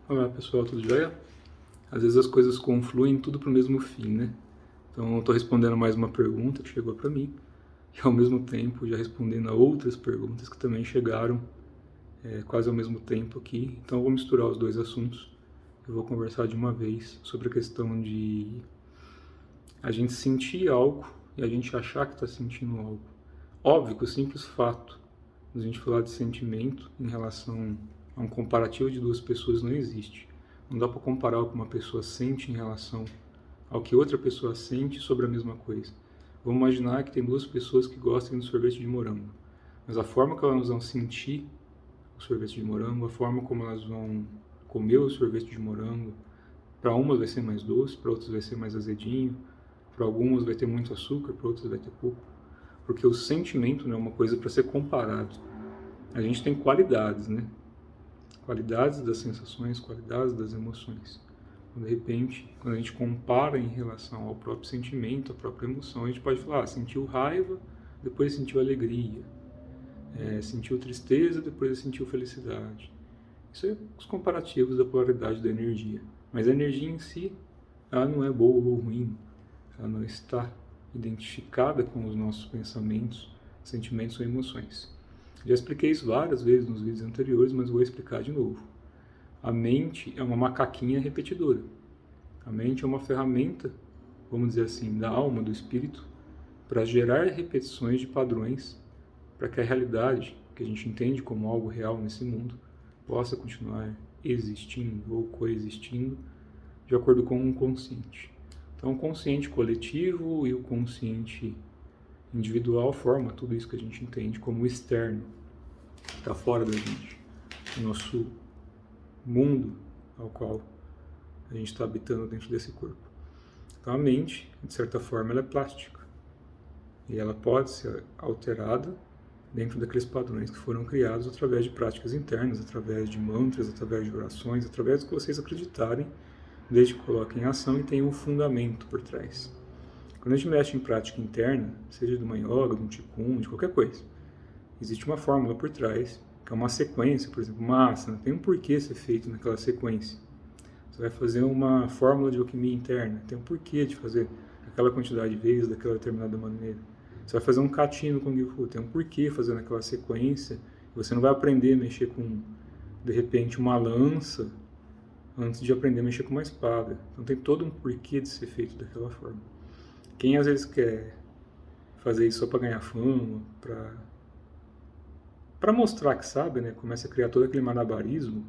Olá pessoal, tudo jóia? Às vezes as coisas confluem tudo para o mesmo fim, né? Então eu estou respondendo mais uma pergunta que chegou para mim e ao mesmo tempo já respondendo a outras perguntas que também chegaram quase ao mesmo tempo aqui. Então eu vou misturar os dois assuntos. Eu vou conversar de uma vez sobre a questão de a gente sentir algo e a gente achar que está sentindo algo. Óbvio que o simples fato de a gente falar de sentimento em relação a um comparativo de duas pessoas não existe. Não dá para comparar o que uma pessoa sente em relação ao que outra pessoa sente sobre a mesma coisa. Vamos imaginar que tem duas pessoas que gostam de sorvete de morango, mas a forma que elas vão sentir o sorvete de morango, a forma como elas vão comer o sorvete de morango, para umas vai ser mais doce, para outras vai ser mais azedinho, para algumas vai ter muito açúcar, para outras vai ter pouco. Porque o sentimento não é uma coisa para ser comparado. A gente tem qualidades, né? Qualidades das sensações, qualidades das emoções. De repente, quando a gente compara em relação ao próprio sentimento, à própria emoção, a gente pode falar, sentiu raiva, depois sentiu alegria, sentiu tristeza, depois sentiu felicidade. Isso é os comparativos da polaridade da energia. Mas a energia em si, ela não é boa ou ruim, ela não está identificada com os nossos pensamentos, sentimentos ou emoções. Já expliquei isso várias vezes nos vídeos anteriores, mas vou explicar de novo. A mente é uma macaquinha repetidora. A mente é uma ferramenta, vamos dizer assim, da alma, do espírito, para gerar repetições de padrões, para que a realidade, que a gente entende como algo real nesse mundo, possa continuar existindo ou coexistindo de acordo com o consciente. Então, o consciente coletivo e o consciente individual forma tudo isso que a gente entende como externo, que está fora da gente, o nosso mundo ao qual a gente está habitando dentro desse corpo. Então, a mente, de certa forma, ela é plástica e ela pode ser alterada dentro daqueles padrões que foram criados através de práticas internas, através de mantras, através de orações, através do que vocês acreditarem, desde que coloquem em ação e tenham um fundamento por trás. Quando a gente mexe em prática interna, seja de uma yoga, de um qigong, de qualquer coisa, existe uma fórmula por trás, que é uma sequência, por exemplo, uma asana, tem um porquê ser feito naquela sequência. Você vai fazer uma fórmula de alquimia interna, tem um porquê de fazer aquela quantidade de vezes, daquela determinada maneira. Você vai fazer um kati no Kung Fu, tem um porquê fazer naquela sequência. Você não vai aprender a mexer com, de repente, uma lança antes de aprender a mexer com uma espada. Então tem todo um porquê de ser feito daquela forma. Quem às vezes quer fazer isso só para ganhar fama, para mostrar que sabe, né, começa a criar todo aquele malabarismo,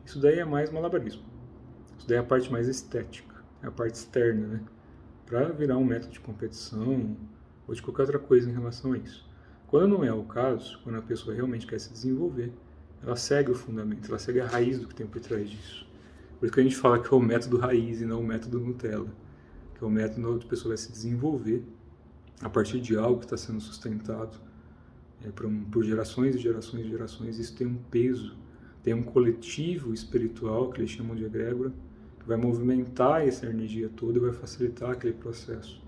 isso daí é mais malabarismo. Isso daí é a parte mais estética, é a parte externa, né? Para virar um método de competição ou de qualquer outra coisa em relação a isso. Quando não é o caso, quando a pessoa realmente quer se desenvolver, ela segue o fundamento, ela segue a raiz do que tem por trás disso. Por isso que a gente fala que é o método raiz e não o método Nutella, que é o método onde a pessoa vai se desenvolver a partir de algo que está sendo sustentado por gerações e gerações e gerações. Isso tem um peso, tem um coletivo espiritual, que eles chamam de egrégora, que vai movimentar essa energia toda e vai facilitar aquele processo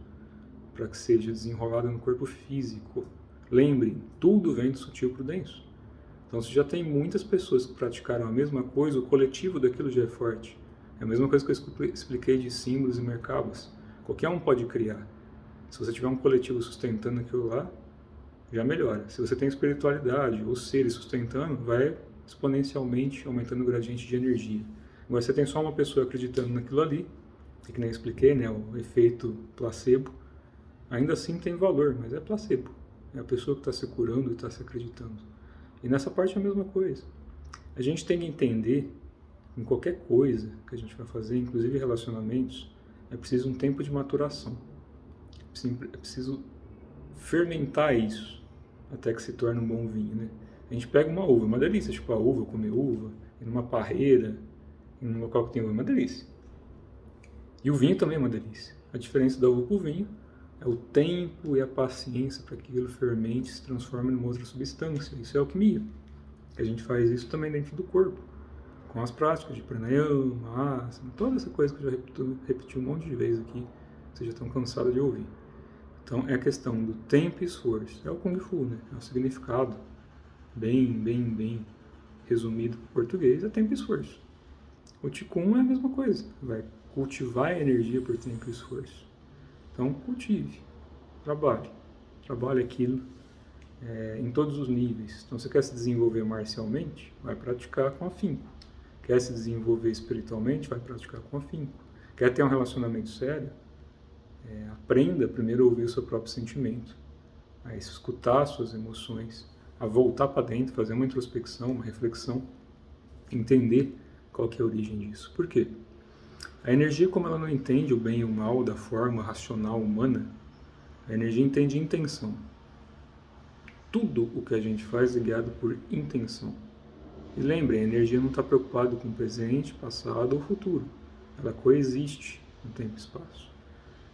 para que seja desenrolado no corpo físico. Lembrem, tudo vem do sutil para o denso. Então, se já tem muitas pessoas que praticaram a mesma coisa, o coletivo daquilo já é forte. É a mesma coisa que eu expliquei de símbolos e merkabas. Qualquer um pode criar. Se você tiver um coletivo sustentando aquilo lá, já melhora. Se você tem espiritualidade ou seres sustentando, vai exponencialmente aumentando o gradiente de energia. Agora, se você tem só uma pessoa acreditando naquilo ali, que nem eu expliquei, né, o efeito placebo, ainda assim tem valor, mas é placebo. É a pessoa que está se curando e está se acreditando. E nessa parte é a mesma coisa. A gente tem que entender, em qualquer coisa que a gente vai fazer, inclusive relacionamentos, é preciso um tempo de maturação. É preciso fermentar isso até que se torne um bom vinho, né? A gente pega uma uva, uma delícia, tipo a uva, comer uva, em uma parreira, em um local que tem uva, é uma delícia. E o vinho também é uma delícia. A diferença da uva para o vinho é o tempo e a paciência para que aquilo fermente e se transforme numa outra substância. Isso é alquimia. A gente faz isso também dentro do corpo, com as práticas de pranayama, asana, toda essa coisa que eu já repeti um monte de vezes aqui, vocês já estão cansados de ouvir. Então é a questão do tempo e esforço. É o Kung Fu, né? É o significado bem resumido em português, é tempo e esforço. O Qigong é a mesma coisa, vai cultivar a energia por tempo e esforço. Então, cultive, trabalhe aquilo em todos os níveis. Então, você quer se desenvolver marcialmente? Vai praticar com afinco. Quer se desenvolver espiritualmente? Vai praticar com afinco. Quer ter um relacionamento sério? Aprenda primeiro a ouvir o seu próprio sentimento, a escutar as suas emoções, a voltar para dentro, fazer uma introspecção, uma reflexão, entender qual que é a origem disso. Por quê? A energia, como ela não entende o bem e o mal da forma racional humana, a energia entende intenção. Tudo o que a gente faz é guiado por intenção. E lembrem, a energia não está preocupada com o presente, passado ou futuro. Ela coexiste no tempo e espaço.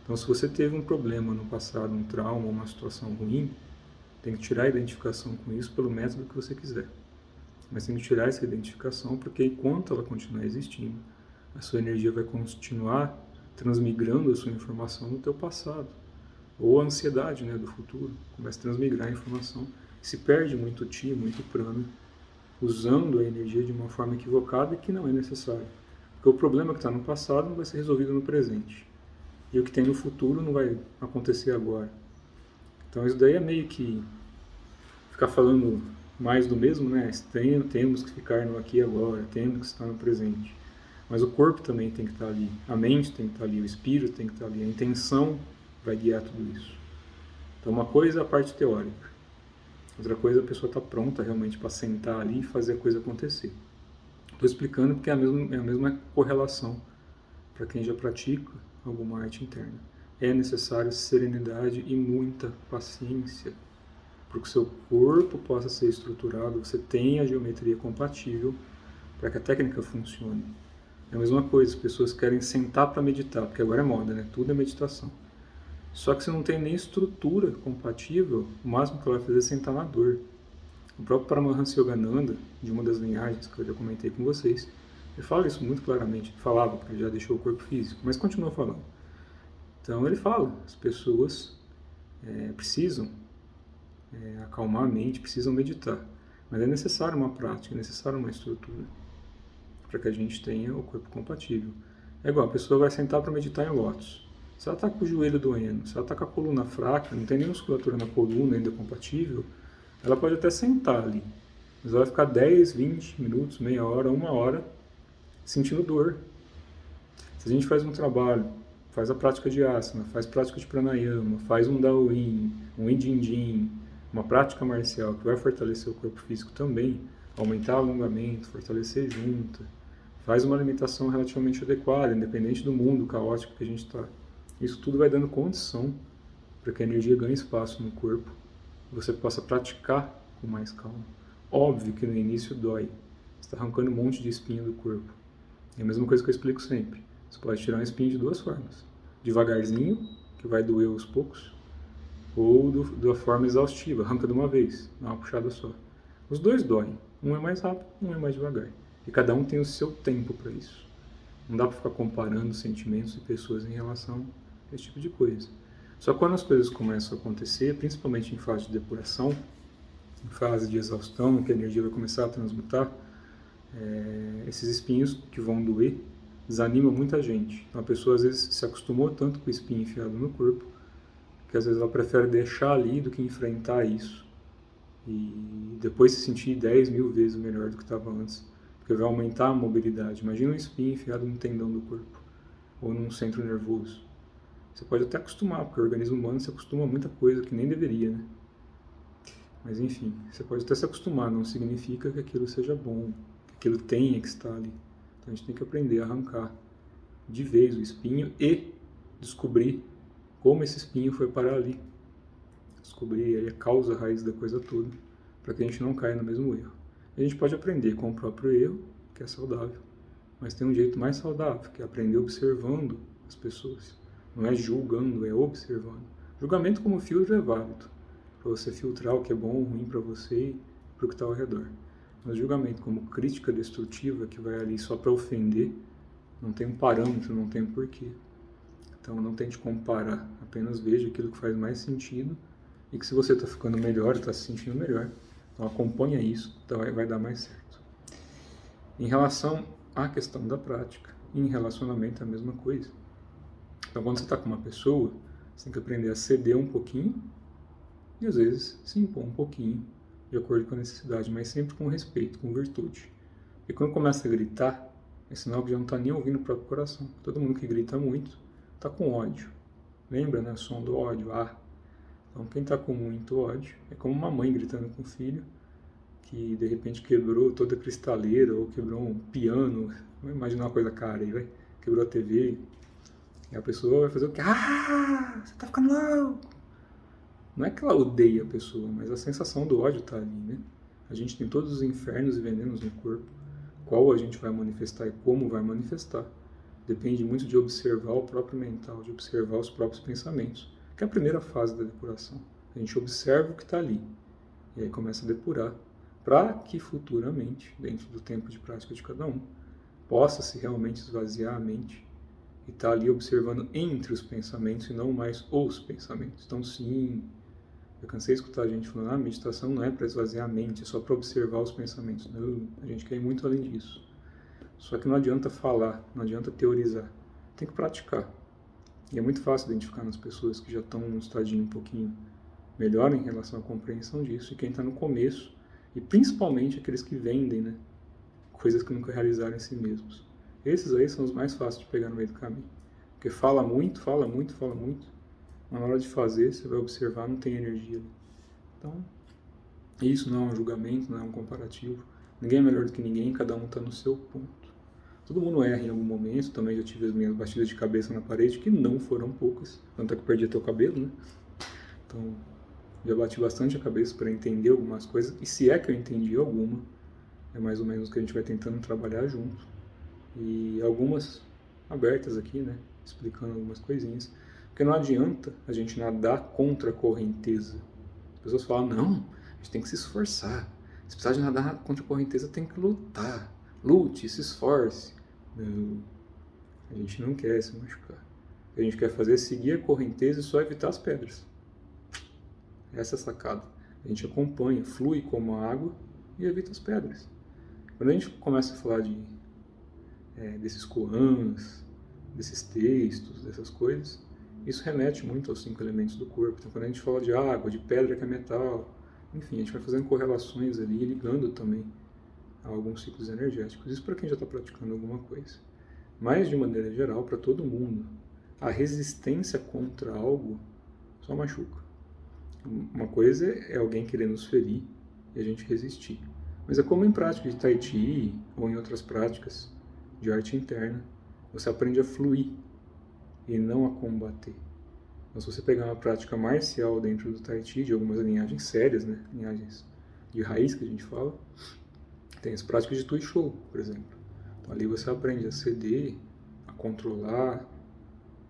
Então, se você teve um problema no passado, um trauma, uma situação ruim, tem que tirar a identificação com isso pelo método que você quiser. Mas tem que tirar essa identificação porque enquanto ela continuar existindo, a sua energia vai continuar transmigrando a sua informação no teu passado. Ou a ansiedade do futuro começa a transmigrar a informação. Se perde muito ti, muito prana, usando a energia de uma forma equivocada e que não é necessária. Porque o problema que está no passado não vai ser resolvido no presente. E o que tem no futuro não vai acontecer agora. Então isso daí é meio que ficar falando mais do mesmo, né? Temos que ficar no aqui e agora, temos que estar no presente. Mas o corpo também tem que estar ali, a mente tem que estar ali, o espírito tem que estar ali, a intenção vai guiar tudo isso. Então uma coisa é a parte teórica, outra coisa é a pessoa estar pronta realmente para sentar ali e fazer a coisa acontecer. Estou explicando porque é a mesma correlação para quem já pratica alguma arte interna. É necessário serenidade e muita paciência para que o seu corpo possa ser estruturado, você tenha a geometria compatível para que a técnica funcione. É a mesma coisa, as pessoas querem sentar para meditar, porque agora é moda, né? Tudo é meditação. Só que se não tem nem estrutura compatível, o máximo que ela vai fazer é sentar na dor. O próprio Paramahansa Yogananda, de uma das linhagens que eu já comentei com vocês, ele fala isso muito claramente. Ele falava, porque ele já deixou o corpo físico, mas continua falando. Então ele fala, as pessoas precisam acalmar a mente, precisam meditar. Mas é necessário uma prática, é necessário uma estrutura para que a gente tenha o corpo compatível. É igual, a pessoa vai sentar para meditar em lótus. Se ela está com o joelho doendo, se ela está com a coluna fraca, não tem nenhuma musculatura na coluna ainda compatível, ela pode até sentar ali, mas ela vai ficar 10, 20 minutos, meia hora, uma hora, sentindo dor. Se a gente faz um trabalho, faz a prática de asana, faz prática de pranayama, faz um daoin, um indindim, uma prática marcial que vai fortalecer o corpo físico também, aumentar o alongamento, fortalecer junta, faz uma alimentação relativamente adequada, independente do mundo caótico que a gente está. Isso tudo vai dando condição para que a energia ganhe espaço no corpo e você possa praticar com mais calma. Óbvio que no início dói, você está arrancando um monte de espinho do corpo. É a mesma coisa que eu explico sempre. Você pode tirar um espinho de duas formas. Devagarzinho, que vai doer aos poucos, ou da forma exaustiva, arranca de uma vez, dá uma puxada só. Os dois doem. Um é mais rápido, um é mais devagar. E cada um tem o seu tempo para isso. Não dá para ficar comparando sentimentos e pessoas em relação a esse tipo de coisa. Só quando as coisas começam a acontecer, principalmente em fase de depuração, em fase de exaustão, que a energia vai começar a transmutar, esses espinhos que vão doer desanimam muita gente. Então a pessoa às vezes se acostumou tanto com o espinho enfiado no corpo, que às vezes ela prefere deixar ali do que enfrentar isso. E depois se sentir 10 mil vezes melhor do que estava antes, porque vai aumentar a mobilidade. Imagina um espinho enfiado no tendão do corpo, ou num centro nervoso. Você pode até acostumar, porque o organismo humano se acostuma a muita coisa que nem deveria, né? Mas enfim, você pode até se acostumar, não significa que aquilo seja bom, que aquilo tenha que estar ali. Então a gente tem que aprender a arrancar de vez o espinho e descobrir como esse espinho foi parar ali. Descobrir a causa, a raiz da coisa toda, para que a gente não caia no mesmo erro. E a gente pode aprender com o próprio erro, que é saudável, mas tem um jeito mais saudável, que é aprender observando as pessoas. Não é julgando, é observando. Julgamento como filtro é válido, para você filtrar o que é bom ou ruim para você e para o que está ao redor. Mas julgamento como crítica destrutiva, que vai ali só para ofender, não tem um parâmetro, não tem um porquê. Então não tente comparar, apenas veja aquilo que faz mais sentido e que se você está ficando melhor, está se sentindo melhor, então acompanha isso, então vai dar mais certo. Em relação a questão da prática. E em relacionamento é a mesma coisa. Então, quando você está com uma pessoa, você tem que aprender a ceder um pouquinho e, às vezes, se impor um pouquinho, de acordo com a necessidade, mas sempre com respeito, com virtude. E quando começa a gritar, é sinal que já não está nem ouvindo o próprio coração. Todo mundo que grita muito está com ódio. Lembra, né? O som do ódio, ah. Então, quem está com muito ódio é como uma mãe gritando com o filho que, de repente, quebrou toda a cristaleira ou quebrou um piano. Vamos imaginar uma coisa cara aí, vai. Quebrou a TV. E a pessoa vai fazer o quê? Ah, você tá ficando louco. Não é que ela odeia a pessoa, mas a sensação do ódio está ali, né? A gente tem todos os infernos e venenos no corpo. Qual a gente vai manifestar e como vai manifestar. Depende muito de observar o próprio mental, de observar os próprios pensamentos, que é a primeira fase da depuração. A gente observa o que está ali, e aí começa a depurar, para que futuramente, dentro do tempo de prática de cada um, possa-se realmente esvaziar a mente e estar ali observando entre os pensamentos e não mais os pensamentos. Então, sim, eu cansei de escutar a gente falando, a meditação não é para esvaziar a mente, é só para observar os pensamentos. Não, a gente quer ir muito além disso. Só que não adianta falar, não adianta teorizar. Tem que praticar. E é muito fácil identificar nas pessoas que já estão num estadinho um pouquinho melhor em relação à compreensão disso, e quem está no começo, e principalmente aqueles que vendem, né, coisas que nunca realizaram em si mesmos. Esses aí são os mais fáceis de pegar no meio do caminho. Porque fala muito, fala muito, fala muito, mas na hora de fazer, você vai observar, não tem energia ali. Então, isso não é um julgamento, não é um comparativo. Ninguém é melhor do que ninguém, cada um está no seu ponto. Todo mundo erra em algum momento, também já tive as minhas batidas de cabeça na parede, que não foram poucas, tanto é que eu perdi até o cabelo, né? Então, já bati bastante a cabeça para entender algumas coisas, e se é que eu entendi alguma, é mais ou menos o que a gente vai tentando trabalhar junto. E algumas abertas aqui, né? Explicando algumas coisinhas. Porque não adianta a gente nadar contra a correnteza. As pessoas falam, não, a gente tem que se esforçar. Se precisar de nadar contra a correnteza, tem que lutar. Lute, se esforce. Não, a gente não quer se machucar. O que a gente quer fazer é seguir a correnteza e só evitar as pedras. Essa é a sacada. A gente acompanha, flui como a água e evita as pedras. Quando a gente começa a falar desses koans, desses textos, dessas coisas, isso remete muito aos 5 elementos do corpo. Então, quando a gente fala de água, de pedra que é metal, enfim, a gente vai fazendo correlações ali, ligando também a alguns ciclos energéticos. Isso para quem já está praticando alguma coisa. Mas, de maneira geral, para todo mundo, a resistência contra algo só machuca. Uma coisa é alguém querer nos ferir e a gente resistir. Mas é como em prática de Tai Chi ou em outras práticas de arte interna, você aprende a fluir e não a combater. Então, se você pegar uma prática marcial dentro do Tai Chi, de algumas linhagens sérias, né? Linhagens de raiz que a gente fala, tem as práticas de Tui Shou, por exemplo. Então, ali você aprende a ceder, a controlar,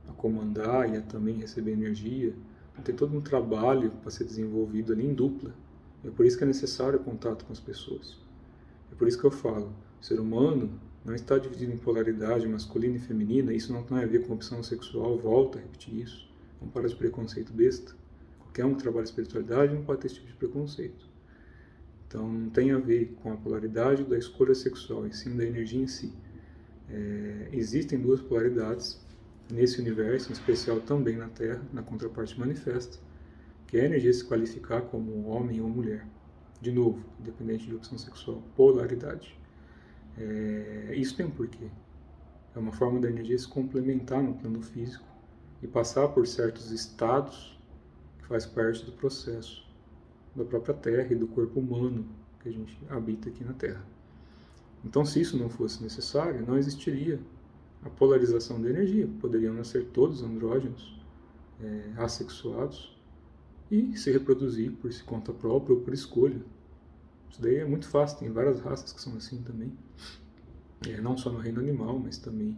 a comandar e a também receber energia. Então, tem todo um trabalho para ser desenvolvido ali em dupla. E é por isso que é necessário o contato com as pessoas. É por isso que eu falo, o ser humano não está dividido em polaridade masculina e feminina, isso não tem a ver com opção sexual, volto a repetir isso. Vamos parar de preconceito besta. Qualquer um que trabalha espiritualidade não pode ter esse tipo de preconceito. Então não tem a ver com a polaridade da escolha sexual, e sim da energia em si. Existem duas polaridades nesse universo, em especial também na Terra, na contraparte manifesta, que é a energia se qualificar como homem ou mulher. De novo, independente de opção sexual, polaridade. Isso tem um porquê. É uma forma da energia se complementar no plano físico e passar por certos estados que faz parte do processo da própria Terra e do corpo humano que a gente habita aqui na Terra. Então, se isso não fosse necessário, não existiria a polarização da energia. Poderiam nascer todos andrógenos, assexuados, e se reproduzir por conta própria ou por escolha. Isso daí é muito fácil, tem várias raças que são assim também. Não só no reino animal, mas também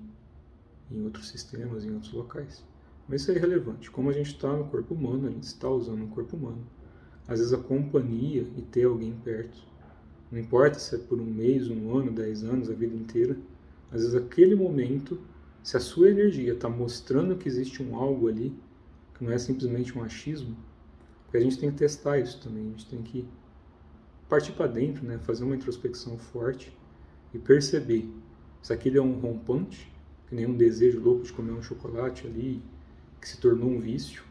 em outros sistemas, em outros locais. Mas isso é irrelevante. Como a gente está no corpo humano, a gente está usando o corpo humano. Às vezes a companhia e ter alguém perto, não importa se é por um mês, um ano, 10 anos, a vida inteira, às vezes aquele momento, se a sua energia está mostrando que existe um algo ali, que não é simplesmente um achismo, porque a gente tem que testar isso também, a gente tem que partir para dentro, né, fazer uma introspecção forte e perceber Se aquilo é um rompante, que nem um desejo louco de comer um chocolate ali, que se tornou um vício.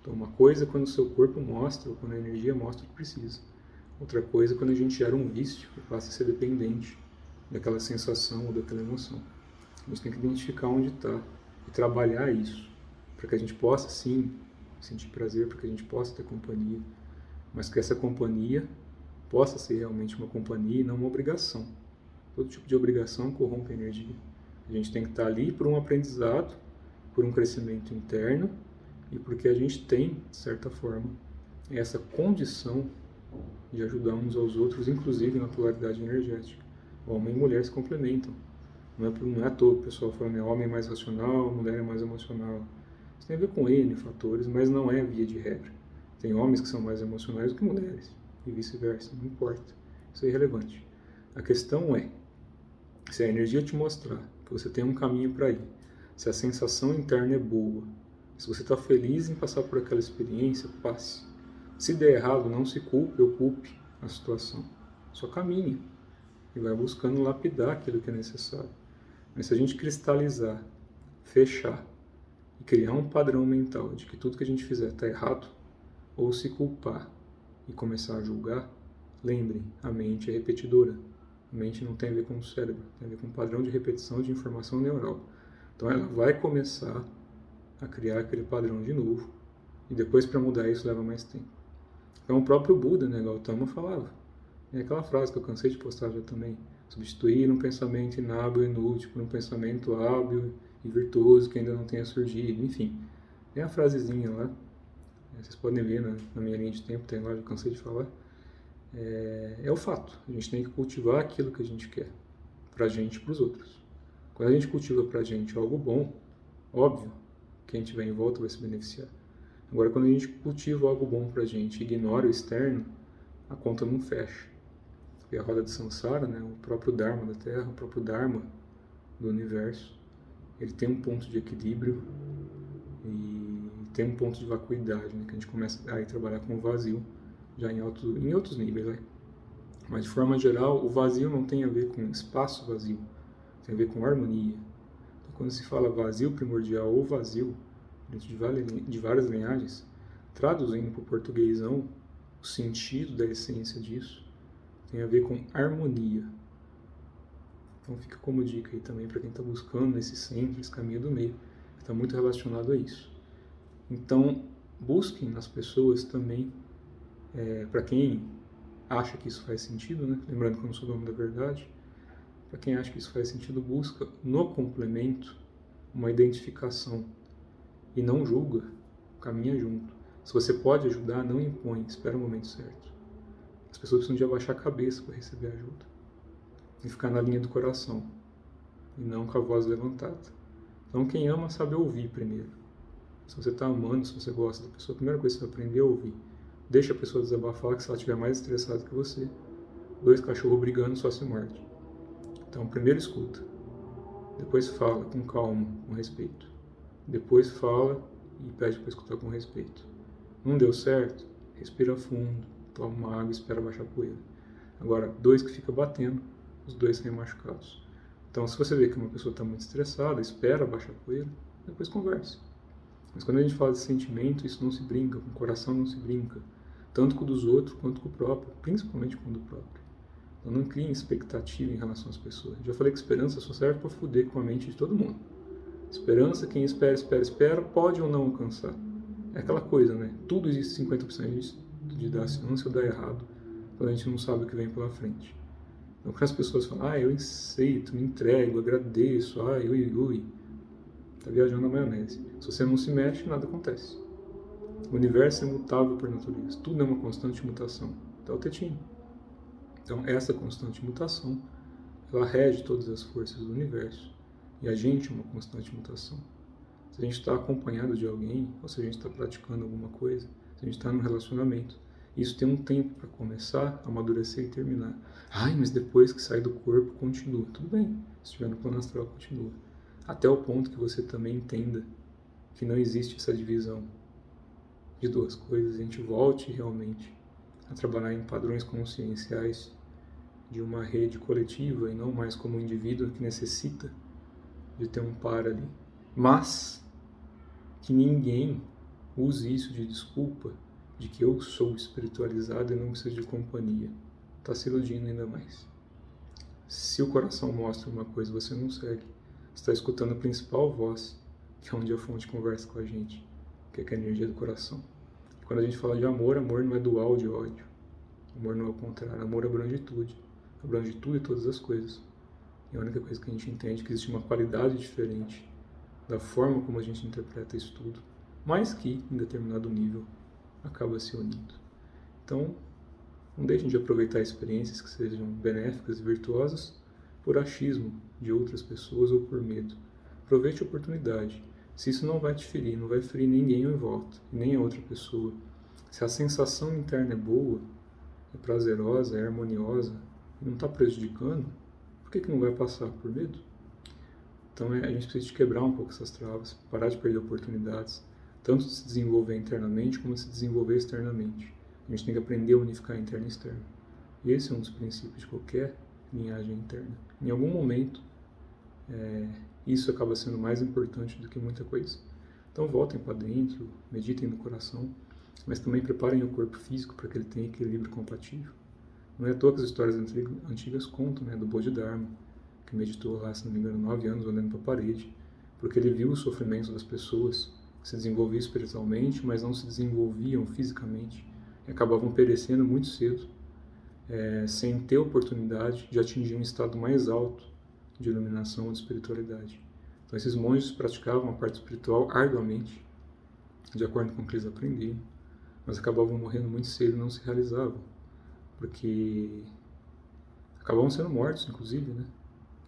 Então, uma coisa é quando o seu corpo mostra, ou quando a energia mostra que precisa. Outra coisa é quando a gente gera um vício e passa a ser dependente daquela sensação ou daquela emoção. A gente tem que identificar onde está e trabalhar isso, para que a gente possa, sim, sentir prazer, para que a gente possa ter companhia, mas que essa companhia possa ser realmente uma companhia e não uma obrigação. Todo tipo de obrigação corrompe a energia. A gente tem que estar ali por um aprendizado, por um crescimento interno e porque a gente tem, de certa forma, essa condição de ajudar uns aos outros, inclusive na polaridade energética. Homem e mulher se complementam. Não é à toa o pessoal falando que homem é mais racional, mulher é mais emocional. Isso tem a ver com N fatores, mas não é via de regra. Tem homens que são mais emocionais do que mulheres, e vice-versa, não importa. Isso é irrelevante. A questão é, se a energia te mostrar que você tem um caminho para ir, se a sensação interna é boa, se você está feliz em passar por aquela experiência, passe. Se der errado, não se culpe, ocupe a situação. Só caminhe e vai buscando lapidar aquilo que é necessário. Mas se a gente cristalizar, fechar e criar um padrão mental de que tudo que a gente fizer está errado, ou se culpar e começar a julgar, lembrem, a mente é repetidora. A mente não tem a ver com o cérebro, tem a ver com um padrão de repetição de informação neural. Então ela vai começar a criar aquele padrão de novo, e depois para mudar isso leva mais tempo. Então o próprio Buda, né, Gautama, falava. É aquela frase que eu cansei de postar já também. Substituir um pensamento inábil e inútil por um pensamento hábil e virtuoso que ainda não tenha surgido. Enfim, tem a frasezinha lá. Vocês podem ver na minha linha de tempo, tem lá, eu cansei de falar. É o fato. A gente tem que cultivar aquilo que a gente quer. Pra gente e pros outros. Quando a gente cultiva pra gente algo bom, óbvio, quem estiver em volta vai se beneficiar. Agora, quando a gente cultiva algo bom pra gente e ignora o externo, a conta não fecha. E a roda de Samsara, né, o próprio Dharma da Terra, o próprio Dharma do universo, ele tem um ponto de equilíbrio e tem um ponto de vacuidade, né, que a gente começa a trabalhar com o vazio, já em outros níveis. Né? Mas, de forma geral, o vazio não tem a ver com espaço vazio, tem a ver com harmonia. Então, quando se fala vazio primordial ou vazio, dentro de várias linhagens, traduzindo para o portuguesão, o sentido da essência disso tem a ver com harmonia. Então fica como dica aí também para quem está buscando esse centro, esse caminho do meio, que está muito relacionado a isso. Então busquem nas pessoas também, para quem acha que isso faz sentido, né? Lembrando que eu não sou dono da verdade, para quem acha que isso faz sentido, busca no complemento uma identificação e não julga, caminha junto. Se você pode ajudar, não impõe, espera o momento certo. As pessoas precisam de abaixar a cabeça para receber ajuda. E ficar na linha do coração. E não com a voz levantada. Então quem ama sabe ouvir primeiro. Se você está amando, se você gosta da pessoa, a primeira coisa que você vai aprender é ouvir. Deixa a pessoa desabafar, que se ela estiver mais estressada que você, 2 cachorros brigando só se morde. Então primeiro escuta. Depois fala com calma, com respeito. Depois fala e pede para escutar com respeito. Não deu certo? Respira fundo. Toma uma água e espera baixar a poeira. Agora, 2 que ficam batendo, os 2 saem machucados. Então, se você vê que uma pessoa está muito estressada, espera baixar a poeira, depois conversa. Mas quando a gente fala de sentimento, isso não se brinca, com o coração não se brinca. Tanto com o dos outros quanto com o próprio, principalmente com o do próprio. Então não criem expectativa em relação às pessoas. Já falei que esperança só serve para foder com a mente de todo mundo. Esperança, quem espera, pode ou não alcançar. É aquela coisa, né? Tudo existe 50% de dar chance ou dar errado, quando a gente não sabe o que vem pela frente. Então, quando as pessoas falam, eu aceito, me entrego, agradeço, ui, tá viajando na maionese. Se você não se mexe, nada acontece. O universo é mutável por natureza, tudo é uma constante mutação. Tá o tetinho. Então, essa constante mutação, ela rege todas as forças do universo. E a gente é uma constante mutação. Se a gente está acompanhado de alguém, ou se a gente está praticando alguma coisa, se a gente está num relacionamento, isso tem um tempo para começar, amadurecer e terminar. Mas depois que sai do corpo, continua. Tudo bem, se estiver no plano astral, continua. Até o ponto que você também entenda que não existe essa divisão de 2 coisas. A gente volte realmente a trabalhar em padrões conscienciais de uma rede coletiva e não mais como um indivíduo que necessita de ter um par ali. Mas que ninguém use isso de desculpa de que eu sou espiritualizado e não preciso de companhia. Está se iludindo ainda mais. Se o coração mostra uma coisa, você não segue. Você está escutando a principal voz, que é onde a fonte conversa com a gente, que é a energia do coração. Quando a gente fala de amor, amor não é dual de ódio. Amor não é o contrário. Amor abrange tudo. Abrange tudo e todas as coisas. E a única coisa que a gente entende é que existe uma qualidade diferente da forma como a gente interpreta isso tudo, mas que, em determinado nível, acaba se unindo. Então, não deixem de aproveitar experiências que sejam benéficas e virtuosas por achismo de outras pessoas ou por medo. Aproveite a oportunidade. Se isso não vai te ferir, não vai ferir ninguém em volta, nem a outra pessoa. Se a sensação interna é boa, é prazerosa, é harmoniosa, e não está prejudicando, por que não vai passar? Por medo? Então a gente precisa de quebrar um pouco essas travas, parar de perder oportunidades, tanto de se desenvolver internamente como de se desenvolver externamente. A gente tem que aprender a unificar interno e externo. E esse é um dos princípios de qualquer linhagem interna. Em algum momento, isso acaba sendo mais importante do que muita coisa. Então voltem para dentro, meditem no coração, mas também preparem o corpo físico para que ele tenha equilíbrio compatível. Não é à toa que as histórias antigas contam, do Bodhidharma, que meditou lá, se não me engano, 9 anos olhando para a parede, porque ele viu o sofrimento das pessoas que se desenvolviam espiritualmente, mas não se desenvolviam fisicamente, e acabavam perecendo muito cedo, sem ter oportunidade de atingir um estado mais alto de iluminação ou de espiritualidade. Então esses monges praticavam a parte espiritual arduamente, de acordo com o que eles aprendiam, mas acabavam morrendo muito cedo e não se realizavam, porque acabavam sendo mortos, inclusive,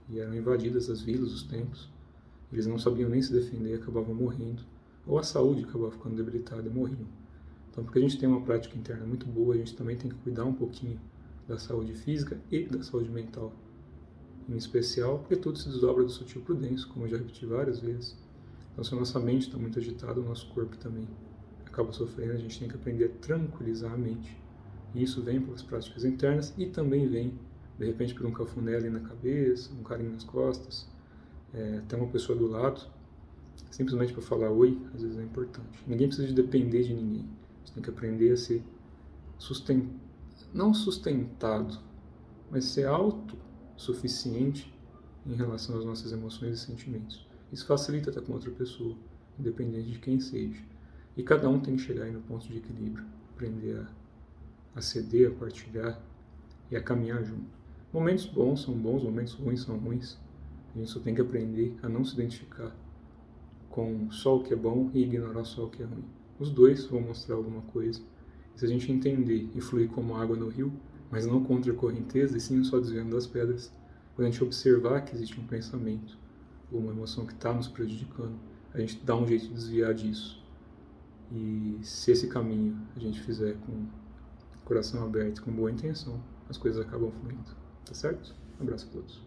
e eram invadidas as vilas, os templos. Eles não sabiam nem se defender, acabavam morrendo, ou a saúde acabava ficando debilitada e morriam. Então, porque a gente tem uma prática interna muito boa, a gente também tem que cuidar um pouquinho da saúde física e da saúde mental, em especial porque tudo se desdobra do sutil para o denso, como eu já repeti várias vezes. Então, se a nossa mente está muito agitada, o nosso corpo também acaba sofrendo. A gente tem que aprender a tranquilizar a mente. E isso vem pelas práticas internas e também vem, de repente, por um cafuné ali na cabeça, um carinho nas costas, até uma pessoa do lado, simplesmente para falar oi, às vezes é importante. Ninguém precisa de depender de ninguém. A gente tem que aprender a ser não sustentado, mas ser autossuficiente em relação às nossas emoções e sentimentos. Isso facilita estar com outra pessoa, independente de quem seja. E cada um tem que chegar aí no ponto de equilíbrio, aprender a ceder, a partilhar e a caminhar junto. Momentos bons são bons, momentos ruins são ruins. A gente só tem que aprender a não se identificar com só o que é bom e ignorar só o que é ruim. Os dois vão mostrar alguma coisa. E se a gente entender e fluir como água no rio, mas não contra a correnteza, e sim só desviando das pedras, quando a gente observar que existe um pensamento ou uma emoção que está nos prejudicando, a gente dá um jeito de desviar disso. E se esse caminho a gente fizer com o coração aberto, com boa intenção, as coisas acabam fluindo. Tá certo? Um abraço a todos.